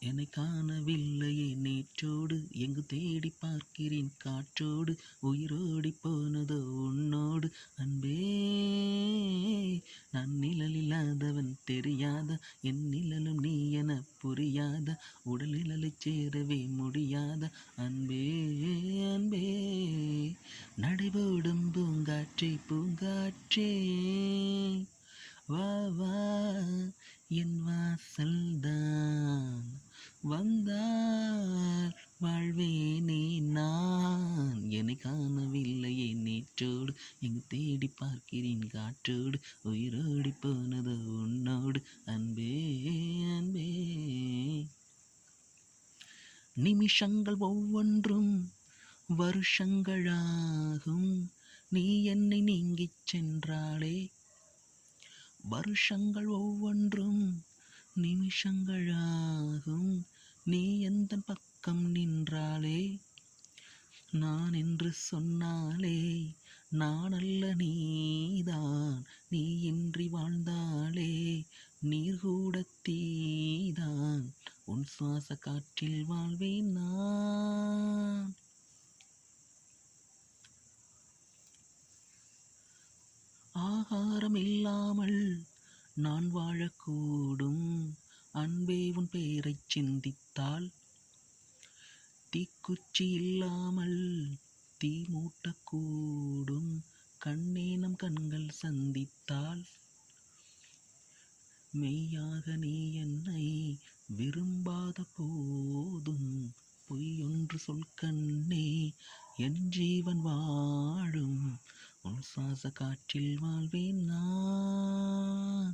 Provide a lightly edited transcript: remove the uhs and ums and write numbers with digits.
என்னை காணவில்லையே நேற்றோடு எங்கு தேடி பார்க்கிறேன் காற்றோடு உயிரோடி போனதோ உன்னோடு அன்பே நான் நிழலில்லாதவன் தெரியாத என் நிழலும் நீ என புரியாத உடல் நிழலை சேரவே முடியாத அன்பே அன்பே நடைபோடும் பூங்காற்றே பூங்காற்றே வா வா என் வாசல்தான் வந்தால் வாழ்வேனே நான் என்னை காணவில்லையே நேற்றோடு எங்கு தேடி பார்க்கிறேன் காற்றோடு உயிரோடி போனது உன்னோடு அன்பே அன்பே நிமிஷங்கள் ஒவ்வொன்றும் வருஷங்களாகும் நீ என்னை நீங்கிச் சென்றாளே வருஷங்கள் ஒவ்வொன்றும் நிமிஷங்களாகும் நீ எந்த பக்கம் நின்றாளே நான் என்று சொன்னாலே நான் அல்ல நீதான் நீ இன்றி வாழ்ந்தாளே நீர் கூட தீதான் உன் சுவாச காற்றில் வாழ்வேன் நான் ஆகாரம் இல்லாமல் நான் வாழக்கூடும் அன்பே உன் பெயரைச் சிந்தித்தால் தீக்குச்சி இல்லாமல் தீ மூட்டக்கூடும் கண்ணே நம் கண்கள் சந்தித்தால் மெய்யாக நீ என்னை விரும்பாத போதும் பொய்யொன்று சொல் கண்ணே என் ஜீவன் வாழும் உன் சுவாச காற்றில் வாழ்வேன் நான்